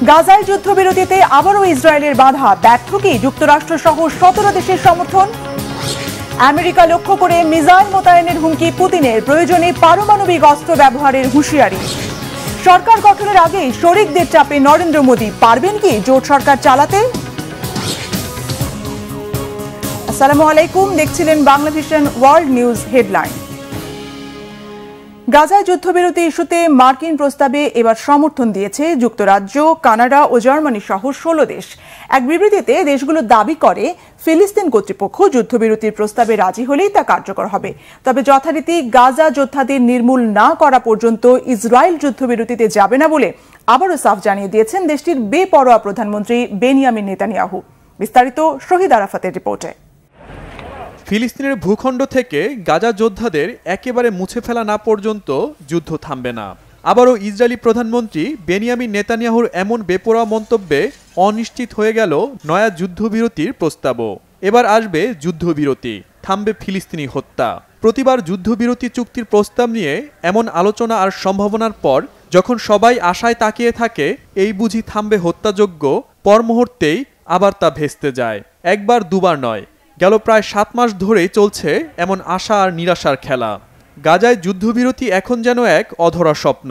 গাজায় যুদ্ধবিরতিতে আবারও ইসরায়েলের বাধা, ব্যর্থ কি যুক্তরাষ্ট্র সহ 17 দেশের সমর্থন? আমেরিকা লক্ষ্য করে মিসাইল মোতায়েনের হুমকি পুতিনের, প্রয়োজনে পারমাণবিক অস্ত্র ব্যবহারের হুঁশিয়ারি। সরকার গঠনের আগেই শরিকদের চাপে নরেন্দ্র মোদী, পারবেন কি জোট সরকার চালাতে? আসসালামু আলাইকুম, দেখছিলেন Bangla vision world news headline. গাজায় যুদ্ধবিরতি ইস্যুতে মার্কিন প্রস্তাবে এবার সমর্থন দিয়েছে যুক্তরাজ্য, কানাডা ও জার্মানি সহ 16 দেশ। এক বিবৃতিতে দেশগুলো দাবি করে ফিলিস্তিন কর্তৃপক্ষ যুদ্ধবিরতির প্রস্তাবে রাজি হলেই তা কার্যকর হবে। তবে যথারীতি গাজা যোদ্ধাদের নির্মূল না করা পর্যন্ত ইসরায়েল যুদ্ধবিরতিতে যাবে না বলে আবারও সাফ জানিয়ে দিয়েছেন দেশটির বেপরোয়া প্রধানমন্ত্রী বেনিয়ামিন নেতানিয়াহু। বিস্তারিত শহীদ আরাফাতের রিপোর্টে। ফিলিস্তিনের ভূখণ্ড থেকে গাজা যোদ্ধাদের একেবারে মুছে ফেলা না পর্যন্ত যুদ্ধ থামবে না। আবারও ইসরায়েলি প্রধানমন্ত্রী বেনিয়ামিন নেতানিয়াহুর এমন বেপরোয়া মন্তব্যে অনিশ্চিত হয়ে গেল নয়া যুদ্ধবিরতির প্রস্তাবও। এবার আসবে যুদ্ধবিরতি, থামবে ফিলিস্তিনি হত্যা। প্রতিবার যুদ্ধবিরতি চুক্তির প্রস্তাব নিয়ে এমন আলোচনা আর সম্ভাবনার পর যখন সবাই আশায় তাকিয়ে থাকে এই বুঝি থামবে হত্যাযজ্ঞ, পর মুহূর্তেই আবার তা ভেস্তে যায়। একবার দুবার নয়, গেল প্রায় 7 মাস ধরেই চলছে এমন আশা আর নিরাশার খেলা। গাজায় যুদ্ধবিরতি এখন যেন এক অধরা স্বপ্ন।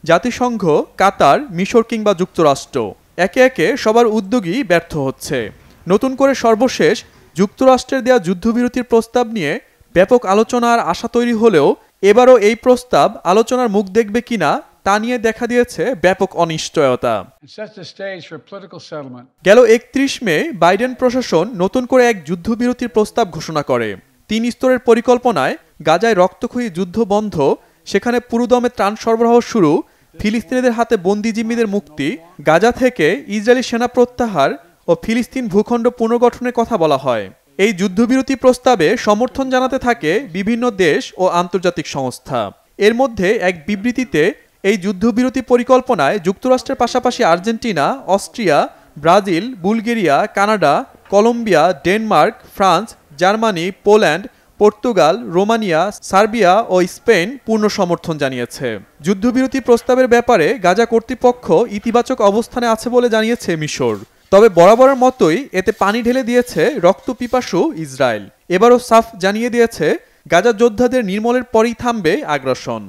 জাতিসংঘ, কাতার, মিশর কিংবা যুক্তরাষ্ট্র একে একে সবার উদ্যোগই ব্যর্থ হচ্ছে। নতুন করে সর্বশেষ যুক্তরাষ্ট্রের দেয়া যুদ্ধবিরতির প্রস্তাব নিয়ে ব্যাপক আলোচনা আর আশা তৈরি হলেও এবারও এই প্রস্তাব আলোচনার মুখ দেখবে কিনা তা নিয়ে দেখা দিয়েছে ব্যাপক অনিশ্চয়তা। গেল 31 মে বাইডেন প্রশাসন নতুন করে এক যুদ্ধবিরতির প্রস্তাব ঘোষণা করে। 3 স্তরের পরিকল্পনায় গাজায় রক্তক্ষয়ী যুদ্ধ বন্ধ, সেখানে পুরোদমে ত্রাণ সরবরাহ শুরু, ফিলিস্তিনিদের হাতে বন্দী জিম্মিদের মুক্তি, গাজা থেকে ইসরায়েলি সেনা প্রত্যাহার ও ফিলিস্তিন ভূখণ্ড পুনর্গঠনের কথা বলা হয়। এই যুদ্ধবিরতি প্রস্তাবে সমর্থন জানাতে থাকে বিভিন্ন দেশ ও আন্তর্জাতিক সংস্থা। এর মধ্যে এক বিবৃতিতে এই যুদ্ধবিরতি পরিকল্পনায় যুক্তরাষ্ট্রের পাশাপাশি Argentina, Austria, Brazil, Bulgaria, Canada, Colombia, Denmark, France, Germany, Poland, Portugal, Romania, Serbia ও স্পেন পূর্ণ সমর্থন জানিয়েছে। যুদ্ধবিরতি প্রস্তাবের ব্যাপারে গাজা কর্তৃপক্ষ ইতিবাচক অবস্থানে আছে বলে জানিয়েছে মিশর। তবে বরাবরের মতোই এতে পানি ঢেলে দিয়েছে রক্তপিপাসু ইসরায়েল। এবারও সাফ জানিয়ে দিয়েছে গাজা যোদ্ধাদের নির্মূলের পরই থামবে আগ্রাসন।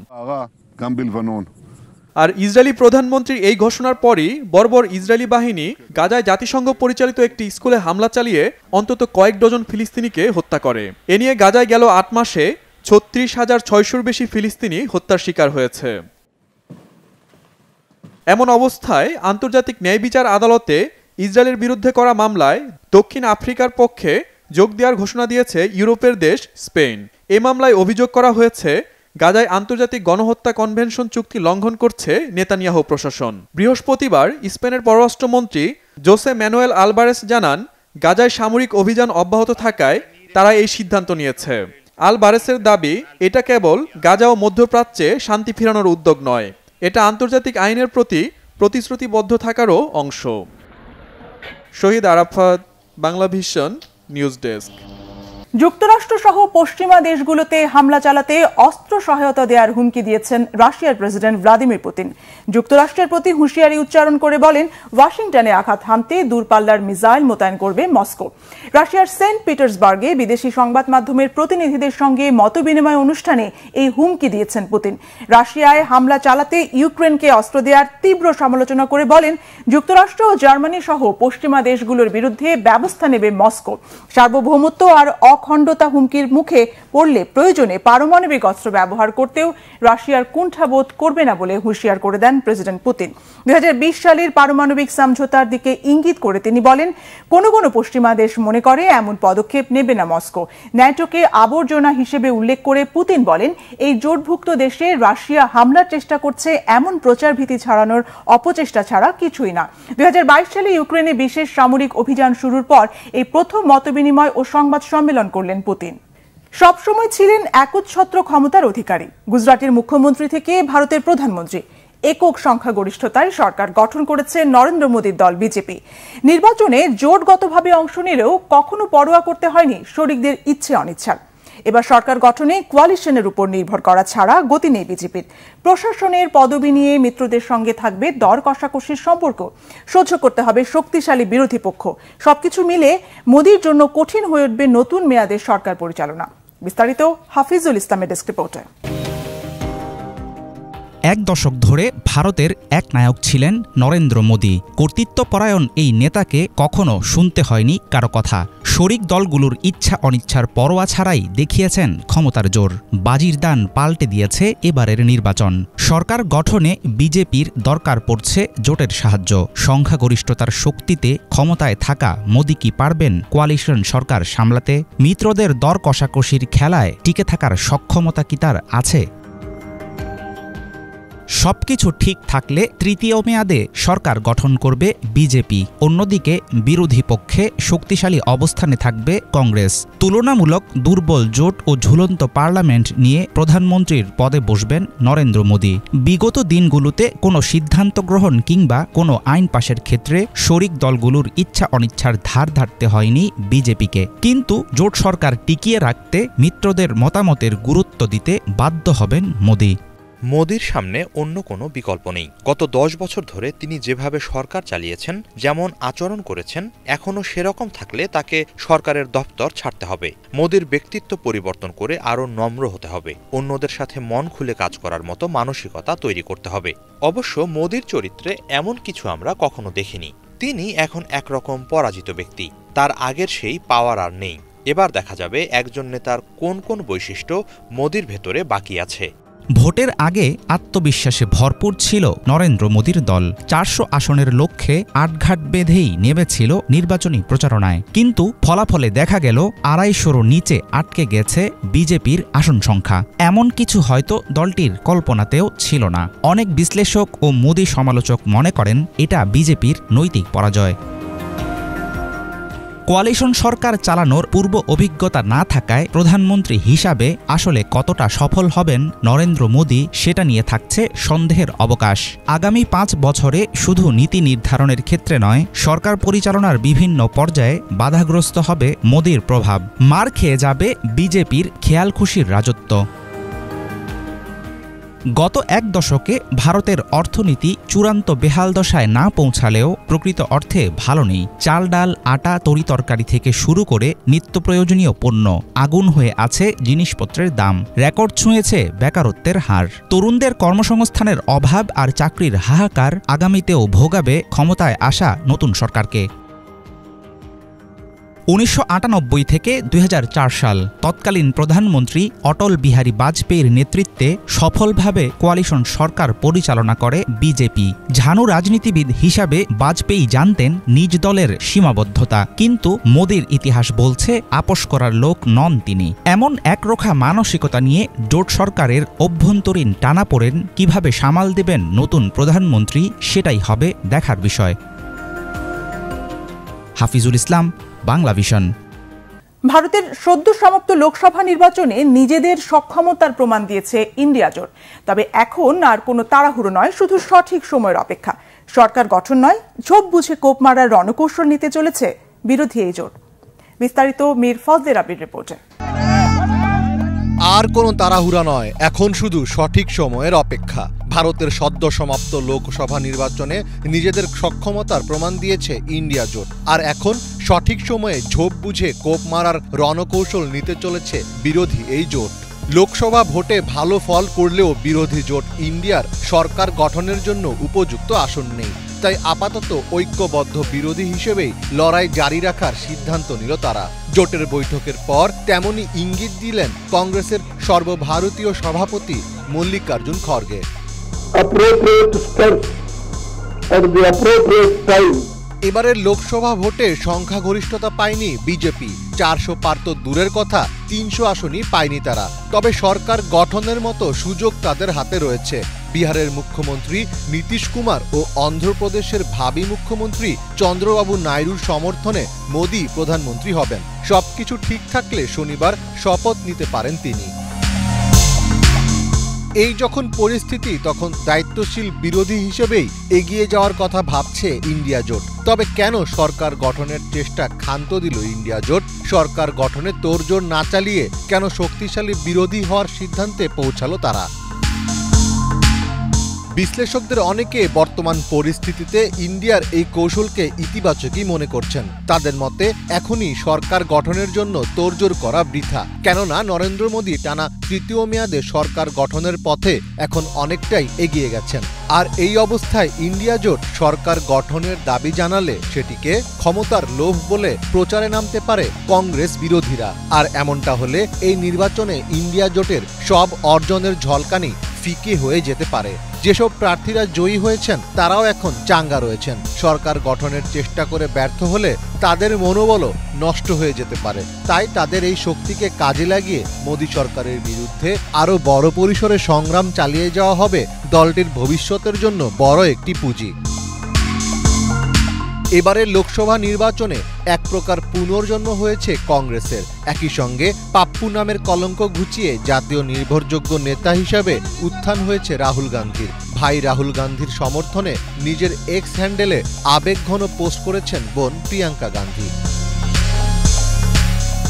আর ইসরায়েলি প্রধানমন্ত্রীর এই ঘোষণার পরই বর্বর ইসরায়েলি বাহিনী গাজায় জাতিসংঘ পরিচালিত একটি স্কুলে হামলা চালিয়ে অন্তত কয়েক ডজন ফিলিস্তিনিকে হত্যা করে। এ নিয়ে গাজায় গেল 8 মাসে 36,600-র বেশি ফিলিস্তিনি হত্যার শিকার হয়েছে। এমন অবস্থায় আন্তর্জাতিক ন্যায় বিচার আদালতে ইসরায়েলের বিরুদ্ধে করা মামলায় দক্ষিণ আফ্রিকার পক্ষে যোগ দেওয়ার ঘোষণা দিয়েছে ইউরোপের দেশ স্পেন। এ মামলায় অভিযোগ করা হয়েছে গাজায় আন্তর্জাতিক গণহত্যা কনভেনশন চুক্তি লঙ্ঘন করছে নেতানিয়াহু প্রশাসন। বৃহস্পতিবার স্পেনের পররাষ্ট্রমন্ত্রী জোসে ম্যানুয়েল আলবারেস জানান, গাজায় সামরিক অভিযান অব্যাহত থাকায় তারা এই সিদ্ধান্ত নিয়েছে। আলবারেসের দাবি, এটা কেবল গাজা ও মধ্যপ্রাচ্যে শান্তি ফেরানোর উদ্যোগ নয়, এটা আন্তর্জাতিক আইনের প্রতি প্রতিশ্রুতিবদ্ধ থাকারও অংশ। Shahid Arafat, Bangla vision news desk. যুক্তরাষ্ট্র সহ পশ্চিমা দেশগুলোতে হামলা চালাতে অস্ত্র সহায়তা দেওয়ার হুমকি দিয়েছেন রাশিয়ার প্রেসিডেন্ট ভ্লাদিমির পুতিন। যুক্তরাষ্ট্রের প্রতি হুঁশিয়ারি উচ্চারণ করে বলেন, ওয়াশিংটনে আঘাত হানতে দূরপাল্লার মিসাইল মোতায়েন করবে মস্কো। রাশিয়ার সেন্ট পিটার্সবার্গে বিদেশি সংবাদ মাধ্যমের প্রতিনিধিদের সঙ্গে মতবিনিময় অনুষ্ঠানে এই হুমকি দিয়েছেন পুতিন। রাশিয়ায় হামলা চালাতে ইউক্রেনকে অস্ত্র দেওয়ার তীব্র সমালোচনা করে বলেন, যুক্তরাষ্ট্র ও জার্মানি সহ পশ্চিমা দেশগুলোর বিরুদ্ধে ব্যবস্থা নেবে মস্কো। সার্বভৌমত্ব আর অখণ্ডতা হুমকির মুখে পড়লে প্রয়োজনে পারমাণবিক অস্ত্র ব্যবহার করতেও রাশিয়ার কুণ্ঠাবোধ করবে না বলে হুঁশিয়ার করে দেন প্রেসিডেন্ট পুতিন। 2020 সালের পারমাণবিক সমঝোতার দিকে ইঙ্গিত করে তিনি বলেন, কোন কোন পশ্চিমা দেশ মনে করে এমন পদক্ষেপ নেবে না মস্কো। ন্যাটোকে আবর্জনা হিসেবে উল্লেখ করে পুতিন বলেন, এই জোটভুক্ত দেশে রাশিয়া হামলার চেষ্টা করছে এমন প্রচার ভীতি ছড়ানোর অপচেষ্টা ছাড়া কিছুই না। 2022 সালে ইউক্রেনে বিশেষ সামরিক অভিযান শুরুর পর এই প্রথম মতবিনিময় ও সংবাদ সম্মেলন করলেন পুতিন। সবসময় ছিলেন একচ্ছত্র ক্ষমতার অধিকারী। গুজরাটের মুখ্যমন্ত্রী থেকে ভারতের প্রধানমন্ত্রী, একক সংখ্যাগরিষ্ঠতায় সরকার গঠন করেছে নরেন্দ্র মোদীর দল বিজেপি। নির্বাচনে জোটগতভাবে অংশ নিলেও কখনো পরোয়া করতে হয়নি শরিকদের ইচ্ছে অনিচ্ছার। এবার সরকার গঠনে কোয়ালিশনের উপর নির্ভর করা ছাড়া গতি নেই বিজেপির। প্রশাসনের পদবি নিয়ে মিত্রদের সঙ্গে থাকবে দর কষাকষির সম্পর্ক, সহ্য করতে হবে শক্তিশালী বিরোধী পক্ষ। সবকিছু মিলে মোদির জন্য কঠিন হয়ে উঠবে নতুন মেয়াদের সরকার পরিচালনা। বিস্তারিত হাফিজুল ইসলামের ডেস্ক রিপোর্টে। এক দশক ধরে ভারতের এক নায়ক ছিলেন নরেন্দ্র মোদী। কর্তৃত্বপরায়ণ এই নেতাকে কখনো শুনতে হয়নি কারো কথা। শরিক দলগুলোর ইচ্ছা অনিচ্ছার পরোয়া ছাড়াই দেখিয়েছেন ক্ষমতার জোর। বাজির দান পাল্টে দিয়েছে এবারের নির্বাচন। সরকার গঠনে বিজেপির দরকার পড়ছে জোটের সাহায্য। সংখ্যাগরিষ্ঠতার শক্তিতে ক্ষমতায় থাকা মোদী কি পারবেন কোয়ালিশন সরকার সামলাতে? মিত্রদের দর কষাকষির খেলায় টিকে থাকার সক্ষমতা কি তার আছে? সবকিছু ঠিক থাকলে তৃতীয় মেয়াদে সরকার গঠন করবে বিজেপি। অন্যদিকে বিরোধী পক্ষে শক্তিশালী অবস্থানে থাকবে কংগ্রেস। তুলনামূলক দুর্বল জোট ও ঝুলন্ত পার্লামেন্ট নিয়ে প্রধানমন্ত্রীর পদে বসবেন নরেন্দ্র মোদী। বিগত দিনগুলোতে কোনো সিদ্ধান্ত গ্রহণ কিংবা কোনো আইন পাশের ক্ষেত্রে শরিক দলগুলোর ইচ্ছা অনিচ্ছার ধার ধারতে হয়নি বিজেপিকে। কিন্তু জোট সরকার টিকিয়ে রাখতে মিত্রদের মতামতের গুরুত্ব দিতে বাধ্য হবেন মোদী। মোদির সামনে অন্য কোনো বিকল্প নেই। গত 10 বছর ধরে তিনি যেভাবে সরকার চালিয়েছেন, যেমন আচরণ করেছেন, এখনও সেরকম থাকলে তাকে সরকারের দপ্তর ছাড়তে হবে। মোদির ব্যক্তিত্ব পরিবর্তন করে আরও নম্র হতে হবে। অন্যদের সাথে মন খুলে কাজ করার মতো মানসিকতা তৈরি করতে হবে। অবশ্য মোদির চরিত্রে এমন কিছু আমরা কখনো দেখিনি। তিনি এখন একরকম পরাজিত ব্যক্তি। তার আগের সেই পাওয়ার আর নেই। এবার দেখা যাবে একজন নেতার কোন কোন বৈশিষ্ট্য মোদির ভেতরে বাকি আছে। ভোটের আগে আত্মবিশ্বাসে ভরপুর ছিল নরেন্দ্র মোদীর দল। 400 আসনের লক্ষ্যে আটঘাট বেঁধেই নেমেছিল নির্বাচনী প্রচারণায়। কিন্তু ফলাফলে দেখা গেল 250-র নিচে আটকে গেছে বিজেপির আসন সংখ্যা। এমন কিছু হয়তো দলটির কল্পনাতেও ছিল না। অনেক বিশ্লেষক ও মোদী সমালোচক মনে করেন এটা বিজেপির নৈতিক পরাজয়। কোয়ালিশন সরকার চালানোর পূর্ব অভিজ্ঞতা না থাকায় প্রধানমন্ত্রী হিসাবে আসলে কতটা সফল হবেন নরেন্দ্র মোদী সেটা নিয়ে থাকছে সন্দেহের অবকাশ। আগামী 5 বছরে শুধু নীতি নির্ধারণের ক্ষেত্রে নয়, সরকার পরিচালনার বিভিন্ন পর্যায়ে বাধাগ্রস্ত হবে মোদীর প্রভাব। মার খেয়ে যাবে বিজেপির খেয়ালখুশির রাজত্ব। গত এক দশকে ভারতের অর্থনীতি চূড়ান্ত বেহাল দশায় না পৌঁছালেও প্রকৃত অর্থে ভালো নেই। চাল, ডাল, আটা, তরিতরকারি থেকে শুরু করে নিত্য প্রয়োজনীয় পণ্য আগুন হয়ে আছে জিনিসপত্রের দাম। রেকর্ড ছুঁয়েছে বেকারত্বের হার। তরুণদের কর্মসংস্থানের অভাব আর চাকরির হাহাকার আগামীতেও ভোগাবে ক্ষমতায় আসা নতুন সরকারকে। 1998 থেকে 2004 সাল তৎকালীন প্রধানমন্ত্রী অটল বিহারী বাজপেয়ীর নেতৃত্বে সফলভাবে কোয়ালিশন সরকার পরিচালনা করে বিজেপি। ঝানু রাজনীতিবিদ হিসাবে বাজপেয়ী জানতেন নিজ দলের সীমাবদ্ধতা, কিন্তু মোদীর ইতিহাস বলছে আপোষ করার লোক নন তিনি। এমন একরোখা মানসিকতা নিয়ে জোট সরকারের অভ্যন্তরীণ টানাপোড়েন কিভাবে সামাল দেবেন নতুন প্রধানমন্ত্রী, সেটাই হবে দেখার বিষয়। হাফিজুল ইসলাম, বাংলা ভিশন। ভারতের সদ্য সমাপ্ত লোকসভা নির্বাচনে নিজেদের সক্ষমতার প্রমাণ দিয়েছে ইন্ডিয়া জোট। তবে এখন আর কোনো তাড়াহুড়ো নয়, শুধু সঠিক সময়ের অপেক্ষা। সরকার গঠন নয়, ঝোপ বুঝে কোপ মারার রণকৌশল নিতে চলেছে বিরোধী এই জোট। বিস্তারিত মীর ফজলে রাব্বির রিপোর্টে। আর কোনো তাড়াহুড়া নয়, এখন শুধু সঠিক সময়ের অপেক্ষা। ভারতের সদ্য সমাপ্ত লোকসভা নির্বাচনে নিজেদের সক্ষমতার প্রমাণ দিয়েছে ইন্ডিয়া জোট। আর এখন সঠিক সময়ে ঝোপ বুঝে কোপ মারার রণকৌশল নিতে চলেছে বিরোধী এই জোট। লোকসভা ভোটে ভালো ফল করলেও বিরোধী জোট ইন্ডিয়ার সরকার গঠনের জন্য উপযুক্ত আসন নেই। তাই আপাতত ঐক্যবদ্ধ বিরোধী হিসেবেই লড়াই জারি রাখার সিদ্ধান্ত নিল তারা। জোটের বৈঠকের পর তেমনই ইঙ্গিত দিলেন কংগ্রেসের সর্বভারতীয় সভাপতি মল্লিকার্জুন খড়গে। এবারের লোকসভা ভোটে সংখ্যাগরিষ্ঠতা পায়নি বিজেপি। 400 পার তো দূরের কথা, 300 আসনই পায়নি তারা। তবে সরকার গঠনের মতো সুযোগ তাদের হাতে রয়েছে। বিহারের মুখ্যমন্ত্রী নীতিশ কুমার ও অন্ধ্রপ্রদেশের ভাবী মুখ্যমন্ত্রী চন্দ্রবাবু নাইডুর সমর্থনে মোদী প্রধানমন্ত্রী হবেন। সবকিছু ঠিক থাকলে শনিবার শপথ নিতে পারেন তিনি। এই যখন পরিস্থিতি, তখন দায়িত্বশীল বিরোধী হিসেবেই এগিয়ে যাওয়ার কথা ভাবছে ইন্ডিয়া জোট। তবে কেন সরকার গঠনের চেষ্টা ক্ষান্ত দিল ইন্ডিয়া জোট? সরকার গঠনে তোড়জোড় না চালিয়ে কেন শক্তিশালী বিরোধী হওয়ার সিদ্ধান্তে পৌঁছালো তারা? বিশ্লেষকদের অনেকে বর্তমান পরিস্থিতিতে ইন্ডিয়ার এই কৌশলকে ইতিবাচকই মনে করছেন। তাদের মতে এখনই সরকার গঠনের জন্য তোড়জোড় করা বৃথা, কেননা নরেন্দ্র মোদী টানা তৃতীয় মেয়াদে সরকার গঠনের পথে এখন অনেকটাই এগিয়ে গেছেন। আর এই অবস্থায় ইন্ডিয়া জোট সরকার গঠনের দাবি জানালে সেটিকে ক্ষমতার লোভ বলে প্রচারে নামতে পারে কংগ্রেস বিরোধীরা। আর এমনটা হলে এই নির্বাচনে ইন্ডিয়া জোটের সব অর্জনের ঝলকানি ফিকে হয়ে যেতে পারে। যেসব প্রার্থীরা জয়ী হয়েছেন তারাও এখন চাঙ্গা রয়েছেন। সরকার গঠনের চেষ্টা করে ব্যর্থ হলে তাদের মনোবলও নষ্ট হয়ে যেতে পারে। তাই তাদের এই শক্তিকে কাজে লাগিয়ে মোদী সরকারের বিরুদ্ধে আরও বড় পরিসরে সংগ্রাম চালিয়ে যাওয়া হবে দলটির ভবিষ্যতের জন্য বড় একটি পুঁজি। এবারের লোকসভা নির্বাচনে এক প্রকার পুনর্জন্ম হয়েছে কংগ্রেসের। একই সঙ্গে পাপ্পু নামের কলঙ্ক ঘুচিয়ে জাতীয় নির্ভরযোগ্য নেতা হিসাবে উত্থান হয়েছে রাহুল গান্ধীর। ভাই রাহুল গান্ধীর সমর্থনে নিজের এক্স হ্যান্ডেলে আবেগঘন পোস্ট করেছেন বোন প্রিয়াঙ্কা গান্ধী।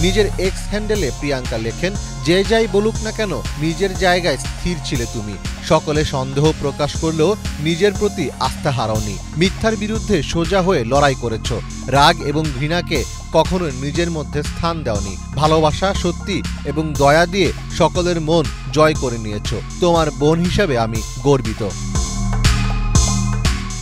নিজের এক্স হ্যান্ডেলে প্রিয়াঙ্কা লেখেন, যে যাই বলুক না কেন নিজের জায়গায় স্থির ছিলে তুমি। সকলে সন্দেহ প্রকাশ করলেও নিজের প্রতি আস্থা হারাওনি। মিথ্যার বিরুদ্ধে সোজা হয়ে লড়াই করেছ। রাগ এবং ঘৃণাকে কখনো নিজের মধ্যে স্থান দাওনি। ভালোবাসা, সত্যি এবং দয়া দিয়ে সকলের মন জয় করে নিয়েছ। তোমার বোন হিসাবে আমি গর্বিত।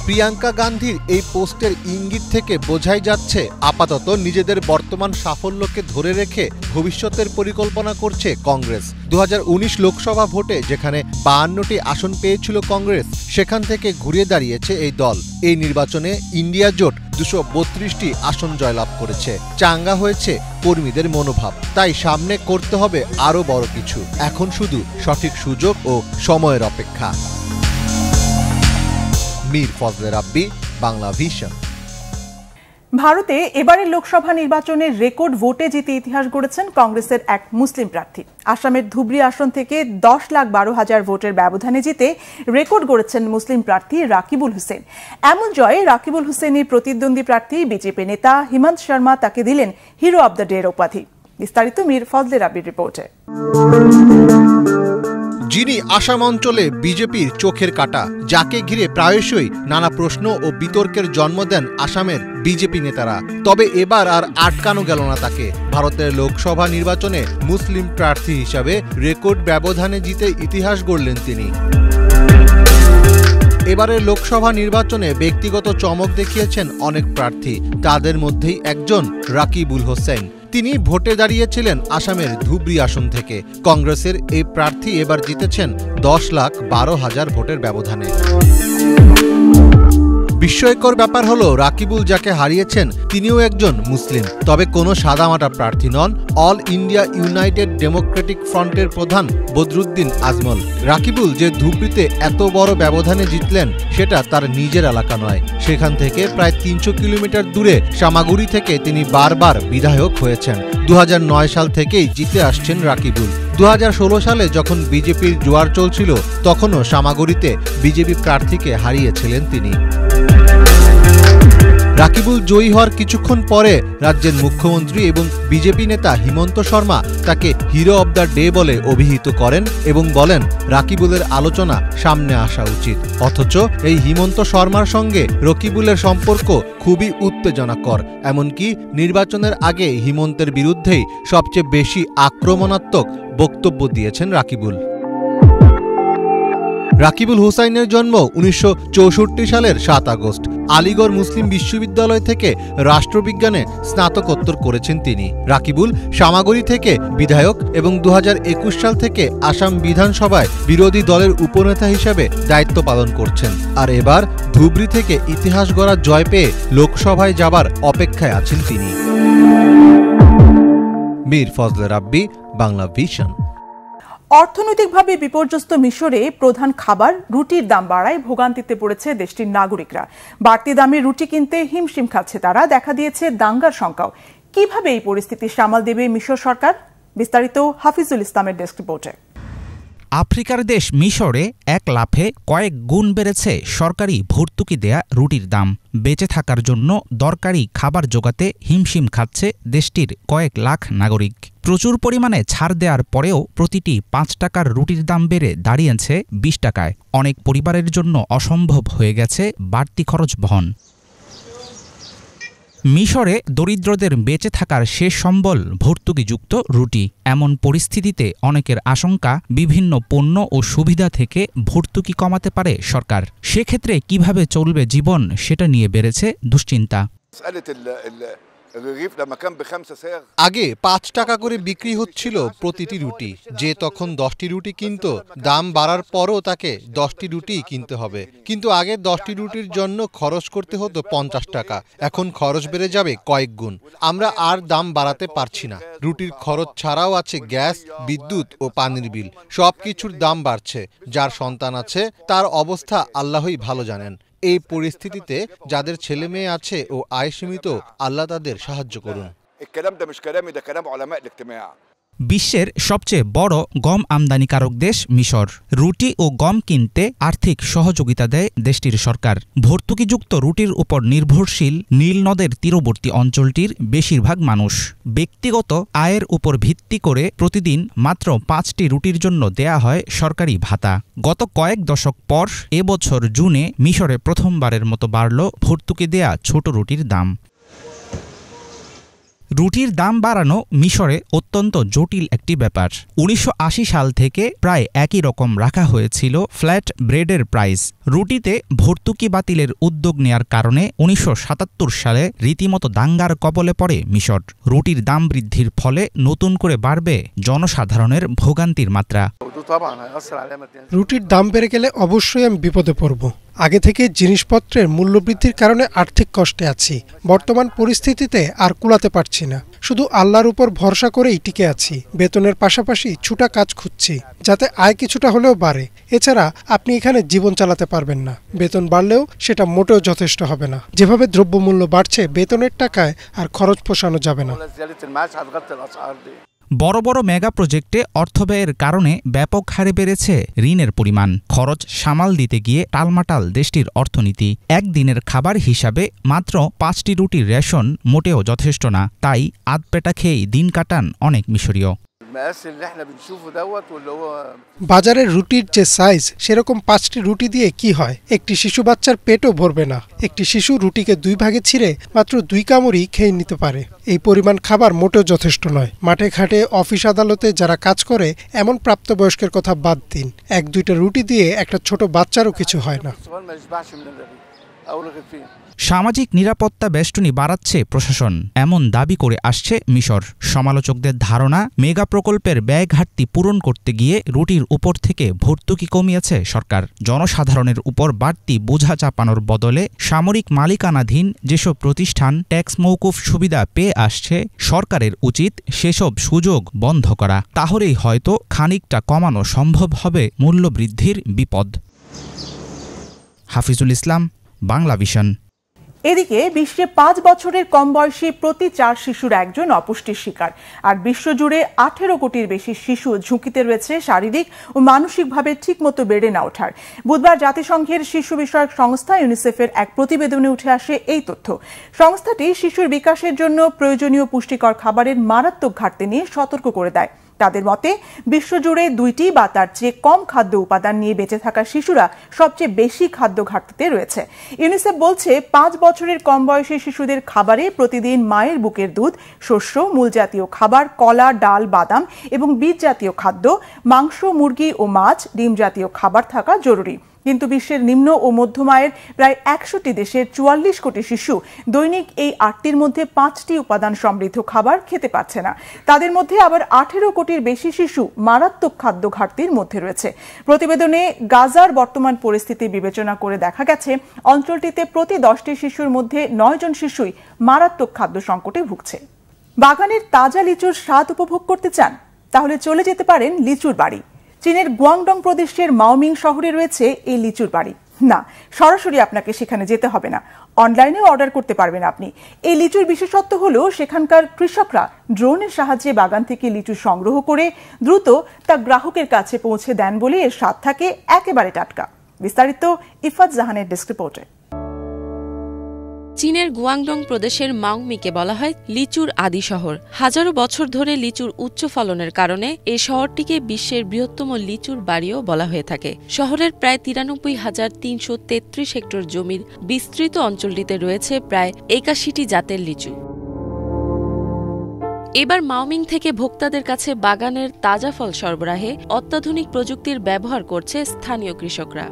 প্রিয়াঙ্কা গান্ধীর এই পোস্টের ইঙ্গিত থেকে বোঝাই যাচ্ছে আপাতত নিজেদের বর্তমান সাফল্যকে ধরে রেখে ভবিষ্যতের পরিকল্পনা করছে কংগ্রেস। 2019 লোকসভা ভোটে যেখানে 52টি আসন পেয়েছিল কংগ্রেস, সেখান থেকে ঘুরে দাঁড়িয়েছে এই দল। এই নির্বাচনে ইন্ডিয়া জোট 232টি আসন জয়লাভ করেছে। চাঙ্গা হয়েছে কর্মীদের মনোভাব। তাই সামনে করতে হবে আরও বড় কিছু। এখন শুধু সঠিক সুযোগ ও সময়ের অপেক্ষা। মীর ফজলে রাব্বি, বাংলা ভিশন। ভারতে এবারের লোকসভা নির্বাচনে রেকর্ড ভোটে জিতে ইতিহাস গড়েছেন কংগ্রেসের এক মুসলিম প্রার্থী। আসামের ধুবরী আসন থেকে 10,12,000 ভোটের ব্যবধানে জিতে রেকর্ড গড়েছেন মুসলিম প্রার্থী রাকিবুল হোসেন। এমন জয়ে রাকিবুল হোসেনের প্রতিদ্বন্দ্বী প্রার্থী বিজেপি নেতা হিমন্ত শর্মা তাকে দিলেন হিরো অব দ্য ডে উপাধি। বিস্তারিত মীর ফজলে রাব্বির রিপোর্টে। যিনি আসাম অঞ্চলে বিজেপির চোখের কাঁটা, যাকে ঘিরে প্রায়শই নানা প্রশ্ন ও বিতর্কের জন্ম দেন আসামের বিজেপি নেতারা। তবে এবার আর আটকানো গেল না তাকে। ভারতের লোকসভা নির্বাচনে মুসলিম প্রার্থী হিসাবে রেকর্ড ব্যবধানে জিতে ইতিহাস গড়লেন তিনি। এবারের লোকসভা নির্বাচনে ব্যক্তিগত চমক দেখিয়েছেন অনেক প্রার্থী। তাদের মধ্যেই একজন রাকিবুল হোসেন। তিনি ভোটে দাঁড়িয়েছিলেন আসামের ধুবরী আসন থেকে। কংগ্রেসের এই প্রার্থী এবার জিতেছেন 10,12,000 ভোটের ব্যবধানে। বিস্ময়কর ব্যাপার হলো, রাকিবুল যাকে হারিয়েছেন তিনিও একজন মুসলিম। তবে কোনো সাদামাটা প্রার্থী নন। অল ইন্ডিয়া ইউনাইটেড ডেমোক্রেটিক ফ্রন্টের প্রধান বদরুদ্দিন আজমল। রাকিবুল যে ধুবরীতে এত বড় ব্যবধানে জিতলেন সেটা তার নিজের এলাকা নয়। সেখান থেকে প্রায় 300 কিলোমিটার দূরে সামাগুড়ি থেকে তিনি বারবার বিধায়ক হয়েছেন। 2009 সাল থেকেই জিতে আসছেন রাকিবুল। 2016 সালে যখন বিজেপির জোয়ার চলছিল তখনও সামাগুড়িতে বিজেপি প্রার্থীকে হারিয়েছিলেন তিনি। রাকিবুল জয়ী হওয়ার কিছুক্ষণ পরে রাজ্যের মুখ্যমন্ত্রী এবং বিজেপি নেতা হিমন্ত শর্মা তাকে হিরো অব দ্য ডে বলে অভিহিত করেন এবং বলেন রাকিবুলের আলোচনা সামনে আসা উচিত। অথচ এই হিমন্ত শর্মার সঙ্গে রকিবুলের সম্পর্ক খুবই উত্তেজনাকর। এমনকি নির্বাচনের আগে হিমন্তের বিরুদ্ধেই সবচেয়ে বেশি আক্রমণাত্মক বক্তব্য দিয়েছেন রাকিবুল। রাকিবুল হুসাইনের জন্ম 1964 সালের 7 আগস্ট। আলিগড় মুসলিম বিশ্ববিদ্যালয় থেকে রাষ্ট্রবিজ্ঞানে স্নাতকোত্তর করেছেন তিনি। রাকিবুল সামাগুড়ি থেকে বিধায়ক এবং 2021 সাল থেকে আসাম বিধানসভায় বিরোধী দলের উপনেতা হিসেবে দায়িত্ব পালন করছেন। আর এবার ধুবরী থেকে ইতিহাস গড়া জয় পেয়ে লোকসভায় যাবার অপেক্ষায় আছেন তিনি। মীর ফজলে রাব্বি, বাংলা ভিশন। অর্থনৈতিকভাবে বিপর্যস্ত মিশরে প্রধান খাবার রুটির দাম বাড়ায় ভোগান্তিতে পড়েছে দেশটির নাগরিকরা। বাড়তি দামে রুটি কিনতে হিমশিম খাচ্ছে তারা। দেখা দিয়েছে দাঙ্গার শঙ্কাও। কিভাবে এই পরিস্থিতি সামাল দেবে মিশর সরকার? বিস্তারিত হাফিজুল ইসলামের ডেস্ক রিপোর্টে। আফ্রিকার দেশ মিশরে এক লাফে কয়েক গুণ বেড়েছে সরকারি ভর্তুকি দেয়া রুটির দাম। বেঁচে থাকার জন্য দরকারি খাবার জোগাতে হিমশিম খাচ্ছে দেশটির কয়েক লাখ নাগরিক। প্রচুর পরিমাণে ছাড় দেওয়ার পরেও প্রতিটি ৫ টাকার রুটির দাম বেড়ে দাঁড়িয়েছে ২০ টাকায়। অনেক পরিবারের জন্য অসম্ভব হয়ে গেছে বাড়তি খরচ বহন। মিশরে দরিদ্রদের বেঁচে থাকার শেষ সম্বল ভর্তুকিযুক্ত রুটি। এমন পরিস্থিতিতে অনেকের আশঙ্কা বিভিন্ন পণ্য ও সুবিধা থেকে ভর্তুকি কমাতে পারে সরকার। সেক্ষেত্রে কিভাবে চলবে জীবন সেটা নিয়ে বেড়েছে দুশ্চিন্তা। আগে ৫ টাকা করে বিক্রি হচ্ছিল প্রতিটি রুটি। যে তখন ১০টি রুটি কিনত, দাম বাড়ার পরও তাকে ১০টি রুটি কিনতে হবে। কিন্তু আগে ১০টি রুটির জন্য খরচ করতে হতো ৫০ টাকা। এখন খরচ বেড়ে যাবে কয়েক গুণ। আমরা আর দাম বাড়াতে পারছি না। রুটির খরচ ছাড়াও আছে গ্যাস, বিদ্যুৎ ও পানির বিল। সবকিছুর দাম বাড়ছে। যার সন্তান আছে তার অবস্থা আল্লাহই ভালো জানেন। এই পরিস্থিতিতে যাদের ছেলে মেয়ে আছে ও আয় সীমিত, আল্লাহ তাদের সাহায্য করুন। বিশ্বের সবচেয়ে বড় গম আমদানিকারক দেশ মিশর। রুটি ও গম কিনতে আর্থিক সহযোগিতা দেয় দেশটির সরকার। ভর্তুকিযুক্ত রুটির উপর নির্ভরশীল নীল নদের তীরবর্তী অঞ্চলটির বেশিরভাগ মানুষ। ব্যক্তিগত আয়ের উপর ভিত্তি করে প্রতিদিন মাত্র ৫টি রুটির জন্য দেয়া হয় সরকারি ভাতা। গত কয়েক দশক পর এবছর জুনে মিশরে প্রথমবারের মতো বাড়ল ভর্তুকি দেয়া ছোট রুটির দাম। রুটির দাম বাড়ানো মিশরে অত্যন্ত জটিল একটি ব্যাপার। ১৯৮০ সাল থেকে প্রায় একই রকম রাখা হয়েছিল ফ্ল্যাট ব্রেডের প্রাইস। রুটিতে ভর্তুকি বাতিলের উদ্যোগ নেয়ার কারণে ১৯৭৭ সালে রীতিমতো দাঙ্গার কবলে পড়ে মিশর। রুটির দাম বৃদ্ধির ফলে নতুন করে বাড়বে জনসাধারণের ভোগান্তির মাত্রা। রুটির দাম বেড়ে গেলে অবশ্যই আমি বিপদে পড়ব। আগে থেকে জিনিসপত্রের মূল্যবৃদ্ধির কারণে আর্থিক কষ্টে আছি। বর্তমান পরিস্থিতিতে আর কুলাতে পারছি না। শুধু আল্লাহর উপর ভরসা করেই টিকে আছি। বেতনের পাশাপাশি ছুটা কাজ খুঁজছি, যাতে আয় কিছুটা হলেও বাড়ে। এছাড়া আপনি এখানে জীবন চালাতে পারবেন না। বেতন বাড়লেও সেটা মোটেও যথেষ্ট হবে না। যেভাবে দ্রব্যমূল্য বাড়ছে, বেতনের টাকায় আর খরচ পোষানো যাবে না। বড় বড় মেগা প্রজেক্টে অর্থব্যয়ের কারণে ব্যাপক হারে বেড়েছে ঋণের পরিমাণ। খরচ সামাল দিতে গিয়ে টালমাটাল দেশটির অর্থনীতি। একদিনের খাবার হিসাবে মাত্র ৫টি রুটির রেশন মোটেও যথেষ্ট না। তাই আধপেটা খেয়েই দিন কাটান অনেক মিশরীয়। বাজারের রুটির যে সাইজ, সেরকম ৫টি রুটি দিয়ে কি হয়? একটি শিশু বাচ্চার পেটও ভরবে না। একটি শিশু রুটিকে ২ ভাগে ছিঁড়ে মাত্র ২ কামড়ই খেয়ে নিতে পারে। এই পরিমাণ খাবার মোটেও যথেষ্ট নয়। মাঠে ঘাটে, অফিস আদালতে যারা কাজ করে, এমন প্রাপ্তবয়স্কের কথা বাদ দিন, ১-২টা রুটি দিয়ে একটা ছোট বাচ্চারও কিছু হয় না। সামাজিক নিরাপত্তা বেষ্টনী বাড়াচ্ছে প্রশাসন, এমন দাবি করে আসছে মিশর। সমালোচকদের ধারণা, মেগা প্রকল্পের ব্যয় ঘাটতি পূরণ করতে গিয়ে রুটির উপর থেকে ভর্তুকি কমিয়েছে সরকার। জনসাধারণের উপর বাড়তি বোঝা চাপানোর বদলে সামরিক মালিকানাধীন যেসব প্রতিষ্ঠান ট্যাক্স মওকুফ সুবিধা পেয়ে আসছে, সরকারের উচিত সেসব সুযোগ বন্ধ করা। তাহলেই হয়তো খানিকটা কমানো সম্ভব হবে মূল্যবৃদ্ধির বিপদ। হাফিজুল ইসলাম, বাংলা ভিশন। এদিকে বিশ্বে ৫ বছরের কম বয়সী প্রতি ৪ শিশুর একজন অপুষ্টির শিকার। আর বিশ্বজুড়ে ১৮ কোটির বেশি শিশু ঝুঁকিতে রয়েছে শারীরিক ও মানসিকভাবে ঠিকমতো বেড়ে না ওঠার। বুধবার জাতিসংঘের শিশু বিষয়ক সংস্থা ইউনিসেফের এক প্রতিবেদনে উঠে আসে এই তথ্য। সংস্থাটি শিশুর বিকাশের জন্য প্রয়োজনীয় পুষ্টিকর খাবারের মারাত্মক ঘাটতি নিয়ে সতর্ক করে দেয়। তাদের মতে, বিশ্বজুড়ে ২টি বা তার চেয়ে কম খাদ্য উপাদান নিয়ে বেঁচে থাকা শিশুরা সবচেয়ে বেশি খাদ্য ঘাটতিতে রয়েছে। ইউনিসেফ বলছে, ৫ বছরের কম বয়সী শিশুদের খাবারে প্রতিদিন মায়ের বুকের দুধ, শস্য, মূল জাতীয় খাবার, কলা, ডাল, বাদাম এবং বীজ জাতীয় খাদ্য, মাংস, মুরগি ও মাছ, ডিম জাতীয় খাবার থাকা জরুরি। কিন্তু বিশ্বের নিম্ন ও মধ্যম আয়ের প্রায় ১০০টি দেশের ৪৪ কোটি শিশু দৈনিক এই ৮টির মধ্যে ৫টি উপাদান সমৃদ্ধ খাবার খেতে পারছে না। তাদের মধ্যে আবার ১৮ কোটির বেশি শিশু মারাত্মক খাদ্য ঘাটতির মধ্যে রয়েছে। প্রতিবেদনে গাজার বর্তমান পরিস্থিতি বিবেচনা করে দেখা গেছে, অঞ্চলটিতে প্রতি 10টি শিশুর মধ্যে ৯ জন শিশুই মারাত্মক খাদ্য সংকটে ভুগছে। বাগানের তাজা লিচুর স্বাদ উপভোগ করতে চান? তাহলে চলে যেতে পারেন লিচুর বাড়ি। চীনের গুয়াংডং প্রদেশের মাওমিং শহরে রয়েছে এই লিচুর বাড়ি। না, সরাসরি আপনাকে সেখানে যেতে হবে না, অনলাইনেও অর্ডার করতে পারবেন আপনি। এই লিচুর বিশেষত্ব হলো সেখানকার কৃষকরা ড্রোনের সাহায্যে বাগান থেকে লিচু সংগ্রহ করে দ্রুত তা গ্রাহকের কাছে পৌঁছে দেন বলে এর স্বাদ থাকে একেবারে টাটকা। বিস্তারিত ইফাত জাহানের ডেস্ক রিপোর্টে। চীনের গুয়াংডং প্রদেশের মাওমিকে বলা হয় লিচুর আদি শহর। হাজারো বছর ধরে লিচুর উচ্চ ফলনের কারণে এই শহরটিকে বিশ্বের বৃহত্তম লিচুর বাড়িও বলা হয়ে থাকে। শহরের প্রায় ৯৩,৩৩৩ হেক্টর জমির বিস্তৃত অঞ্চলটিতে রয়েছে প্রায় ৮১টি জাতের লিচু। এবার মাওমিং থেকে ভোক্তাদের কাছে বাগানের তাজা ফল সরবরাহে অত্যাধুনিক প্রযুক্তির ব্যবহার করছে স্থানীয় কৃষকরা।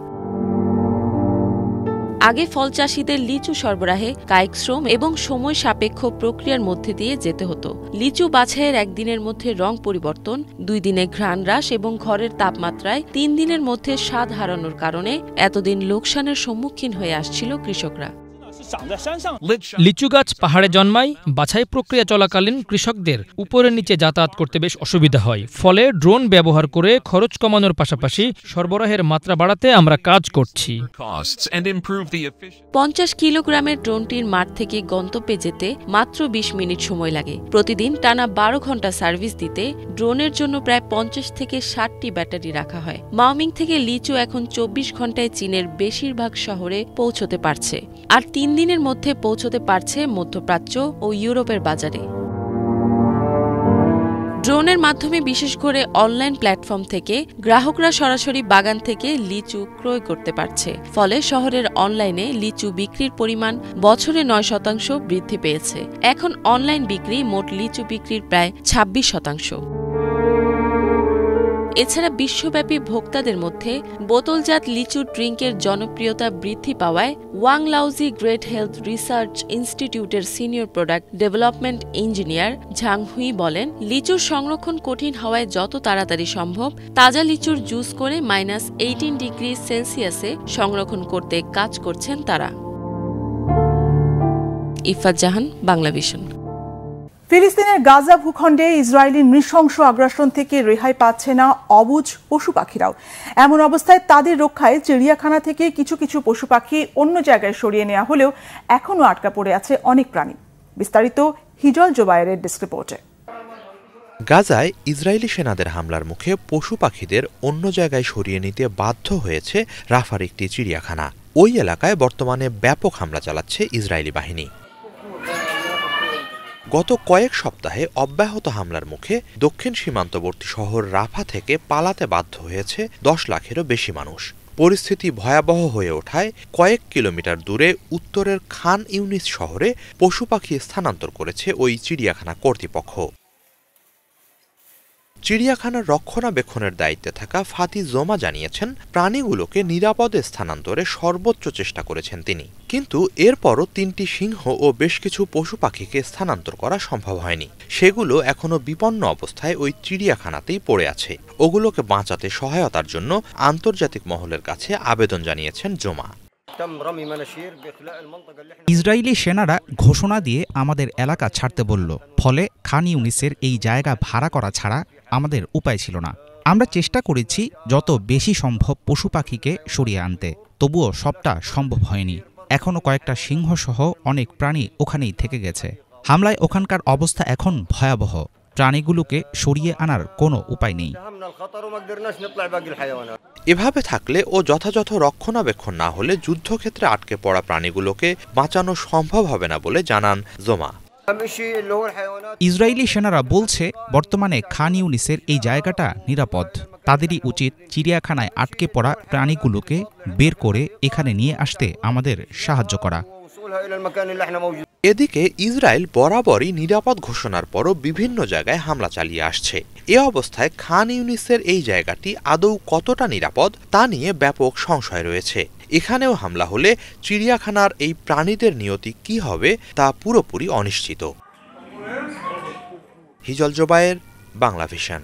আগে ফল চাষিদের লিচু সরবরাহে কায়িক শ্রম এবং সময় সাপেক্ষ প্রক্রিয়ার মধ্যে দিয়ে যেতে হতো। লিচু বাছাইয়ের একদিনের মধ্যে রং পরিবর্তন, ২ দিনে ঘ্রাণ হ্রাস এবং ঘরের তাপমাত্রায় ৩ দিনের মধ্যে স্বাদ হারানোর কারণে এতদিন লোকসানের সম্মুখীন হয়ে আসছিল কৃষকরা। লিচু গাছ পাহাড়ে জন্মায়, বাছাই প্রক্রিয়া চলাকালীন কৃষকদের উপরে নিচে যাতায়াত করতে বেশ অসুবিধা হয়। ফলে ড্রোন ব্যবহার করে খরচ কমানোর পাশাপাশি সরবরাহের মাত্রা বাড়াতে আমরা কাজ করছি। ৫০ কিলোগ্রামের ড্রোনটির মাঠ থেকে গন্তব্যে যেতে মাত্র ২০ মিনিট সময় লাগে। প্রতিদিন টানা ১২ ঘন্টা সার্ভিস দিতে ড্রোনের জন্য প্রায় ৫০ থেকে ৬০টি ব্যাটারি রাখা হয়। মাওমিং থেকে লিচু এখন ২৪ ঘন্টায় চীনের বেশিরভাগ শহরে পৌঁছতে পারছে, আর ৩ দিনের মধ্যে পৌঁছতে পারছে মধ্যপ্রাচ্য ও ইউরোপের বাজারে। ড্রোনের মাধ্যমে বিশেষ করে অনলাইন প্ল্যাটফর্ম থেকে গ্রাহকরা সরাসরি বাগান থেকে লিচু ক্রয় করতে পারছে। ফলে শহরের অনলাইনে লিচু বিক্রির পরিমাণ বছরে ৯% বৃদ্ধি পেয়েছে। এখন অনলাইন বিক্রি মোট লিচু বিক্রির প্রায় ২৬%। এছাড়া বিশ্বব্যাপী ভোক্তাদের মধ্যে বোতলজাত লিচু ড্রিঙ্কের জনপ্রিয়তা বৃদ্ধি পাওয়ায় Wang Laoji great health research ইনস্টিটিউটের senior product development engineer Zhang Hui বলেন, লিচুর সংরক্ষণ কঠিন হওয়ায় যত তাড়াতাড়ি সম্ভব তাজা লিচুর জুস করে -18 ডিগ্রি সেলসিয়াসে সংরক্ষণ করতে কাজ করছেন তারা। ইফাত জাহান, বাংলাভিশন। ফিলিস্তিনের গাজা ভূখণ্ডে ইসরায়েলি নৃশংস আগ্রাসন থেকে রেহাই পাচ্ছে না অবুঝ পশু পাখিরাও। এমন অবস্থায় তাদের রক্ষায় চিড়িয়াখানা থেকে কিছু কিছু পশু পাখি অন্য জায়গায় সরিয়ে নেওয়া হলেও এখনও আটকা পড়ে আছে অনেক প্রাণী। বিস্তারিত হিজল জোবায়েরের ডেস্ক রিপোর্টে। গাজায় ইসরায়েলি সেনাদের হামলার মুখে পশু পাখিদের অন্য জায়গায় সরিয়ে নিতে বাধ্য হয়েছে রাফার একটি চিড়িয়াখানা। ওই এলাকায় বর্তমানে ব্যাপক হামলা চালাচ্ছে ইসরায়েলি বাহিনী। গত কয়েক সপ্তাহে অব্যাহত হামলার মুখে দক্ষিণ সীমান্তবর্তী শহর রাফা থেকে পালাতে বাধ্য হয়েছে ১০ লাখেরও বেশি মানুষ। পরিস্থিতি ভয়াবহ হয়ে ওঠায় কয়েক কিলোমিটার দূরে উত্তরের খান ইউনিস শহরে পশু পাখি স্থানান্তর করেছে ওই চিড়িয়াখানা কর্তৃপক্ষ। চিড়িয়াখানার রক্ষণাবেক্ষণের দায়িত্বে থাকা ফাতি জোমা জানিয়েছেন, প্রাণীগুলোকে নিরাপদে স্থানান্তরে সর্বোচ্চ চেষ্টা করেছেন তিনি। কিন্তু এরপরও ৩টি সিংহ ও বেশ কিছু পশু পাখিকে স্থানান্তর করা সম্ভব হয়নি। সেগুলো এখনও বিপন্ন অবস্থায় ওই চিড়িয়াখানাতেই পড়ে আছে। ওগুলোকে বাঁচাতে সহায়তার জন্য আন্তর্জাতিক মহলের কাছে আবেদন জানিয়েছেন জোমা। ইসরায়েলি সেনারা ঘোষণা দিয়ে আমাদের এলাকা ছাড়তে বলল। ফলে খান ইউনিসের এই জায়গা ভাড়া করা ছাড়া আমাদের উপায় ছিল না। আমরা চেষ্টা করেছি যত বেশি সম্ভব পশু পাখিকে সরিয়ে আনতে, তবুও সবটা সম্ভব হয়নি। এখনও কয়েকটা সিংহসহ অনেক প্রাণী ওখানেই থেকে গেছে। হামলায় ওখানকার অবস্থা এখন ভয়াবহ। প্রাণীগুলোকে সরিয়ে আনার কোনো উপায় নেই। এভাবে থাকলে ও যথাযথ রক্ষণাবেক্ষণ না হলে যুদ্ধক্ষেত্রে আটকে পড়া প্রাণীগুলোকে বাঁচানো সম্ভব হবে না বলে জানান জোমা। ইসরায়েলি সেনারা বলছে বর্তমানে খান ইউনিসের এই জায়গাটা নিরাপদ। তাদেরই উচিত চিড়িয়াখানায় আটকে পড়া প্রাণীগুলোকে বের করে এখানে নিয়ে আসতে আমাদের সাহায্য করা। এদিকে ইসরায়েল বরাবরই নিরাপদ ঘোষণার পরও বিভিন্ন জায়গায় হামলা চালিয়ে আসছে। এ অবস্থায় খান ইউনিসের এই জায়গাটি আদৌ কতটা নিরাপদ তা নিয়ে ব্যাপক সংশয় রয়েছে। এখানেও হামলা হলে চিড়িয়াখানার এই প্রাণীদের নিয়তি কি হবে তা পুরোপুরি অনিশ্চিত। হিজল জোবায়ের, বাংলাভিশন।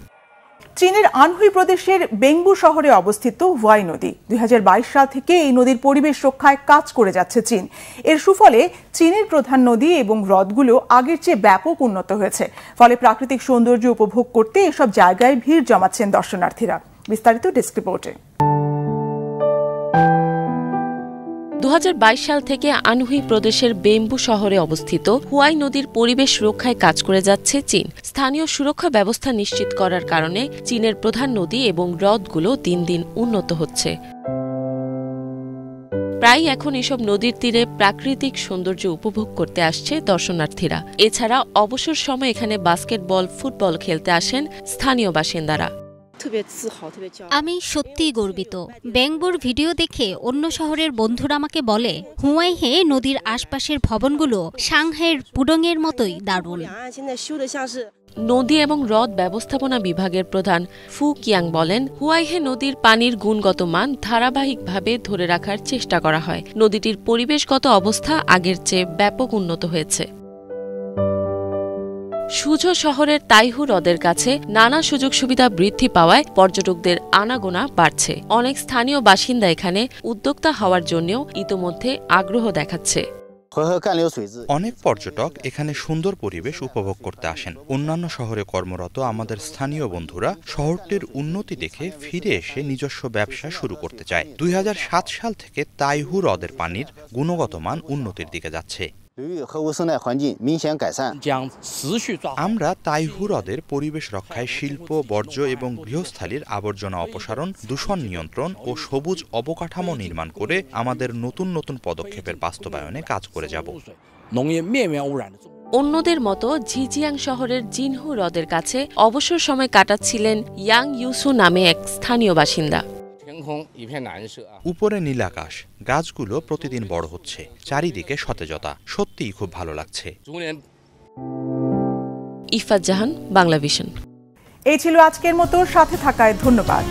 চীনের আনহুই প্রদেশের বেংবু শহরে অবস্থিত হুয়াই নদী ২০২২ সাল থেকে এই নদীর পরিবেশ রক্ষায় কাজ করে যাচ্ছে চীন। এর সুফলে চীনের প্রধান নদী এবং হ্রদগুলো আগের চেয়ে ব্যাপক উন্নত হয়েছে। ফলে প্রাকৃতিক সৌন্দর্য উপভোগ করতে এসব জায়গায় ভিড় জমাচ্ছেন দর্শনার্থীরা। বিস্তারিত ডেস্ক রিপোর্টে। 2022 সাল থেকে আনহুই প্রদেশের বেম্বু শহরে অবস্থিত হুয়াই নদীর পরিবেশ রক্ষায় কাজ করে যাচ্ছে চীন। স্থানীয় সুরক্ষা ব্যবস্থা নিশ্চিত করার কারণে চীনের প্রধান নদী এবং হ্রদগুলো দিন দিন উন্নত হচ্ছে। প্রায় এখন এসব নদীর তীরে প্রাকৃতিক সৌন্দর্য উপভোগ করতে আসছে দর্শনার্থীরা। এছাড়া অবসর সময় এখানে বাস্কেটবল, ফুটবল খেলতে আসেন স্থানীয় বাসিন্দারা। আমি সত্যিই গর্বিত। বেংবোর ভিডিও দেখে অন্য শহরের বন্ধুরা আমাকে বলে হুয়াইহে নদীর আশপাশের ভবনগুলো সাংহাইয়ের পুডংয়ের মতোই দারুণ। নদী এবং হ্রদ ব্যবস্থাপনা বিভাগের প্রধান ফু কিয়াং বলেন, হুয়াইহে নদীর পানির গুণগত মান ধারাবাহিকভাবে ধরে রাখার চেষ্টা করা হয়। নদীটির পরিবেশগত অবস্থা আগের চেয়ে ব্যাপক উন্নত হয়েছে। সুজো শহরের তাইহু হ্রদের কাছে নানা সুযোগ সুবিধা বৃদ্ধি পাওয়ায় পর্যটকদের আনাগোনা বাড়ছে। অনেক স্থানীয় বাসিন্দা এখানে উদ্যোক্তা হওয়ার জন্যও ইতোমধ্যে আগ্রহ দেখাচ্ছে। অনেক পর্যটক এখানে সুন্দর পরিবেশ উপভোগ করতে আসেন। অন্যান্য শহরে কর্মরত আমাদের স্থানীয় বন্ধুরা শহরটির উন্নতি দেখে ফিরে এসে নিজস্ব ব্যবসা শুরু করতে চায়। 2007 সাল থেকে তাইহু হ্রদের পানির গুণগত মান উন্নতির দিকে যাচ্ছে। আমরা তাইহু হ্রদের পরিবেশ রক্ষায় শিল্প, বর্জ্য এবং গৃহস্থালির আবর্জনা অপসারণ, দূষণ নিয়ন্ত্রণ ও সবুজ অবকাঠামো নির্মাণ করে আমাদের নতুন নতুন পদক্ষেপের বাস্তবায়নে কাজ করে যাব। অন্যদের মতো ঝিজিয়াং শহরের জিনহু হ্রদের কাছে অবসর সময় কাটাচ্ছিলেন ইয়াং ইউসু নামে এক স্থানীয় বাসিন্দা। উপরে নীল আকাশ, গাছগুলো প্রতিদিন বড় হচ্ছে, চারিদিকে সতেজতা, সত্যিই খুব ভালো লাগছে। ইফাত জাহান, বাংলা ভিশন। এই ছিল আজকের মতো, সাথে থাকায় ধন্যবাদ।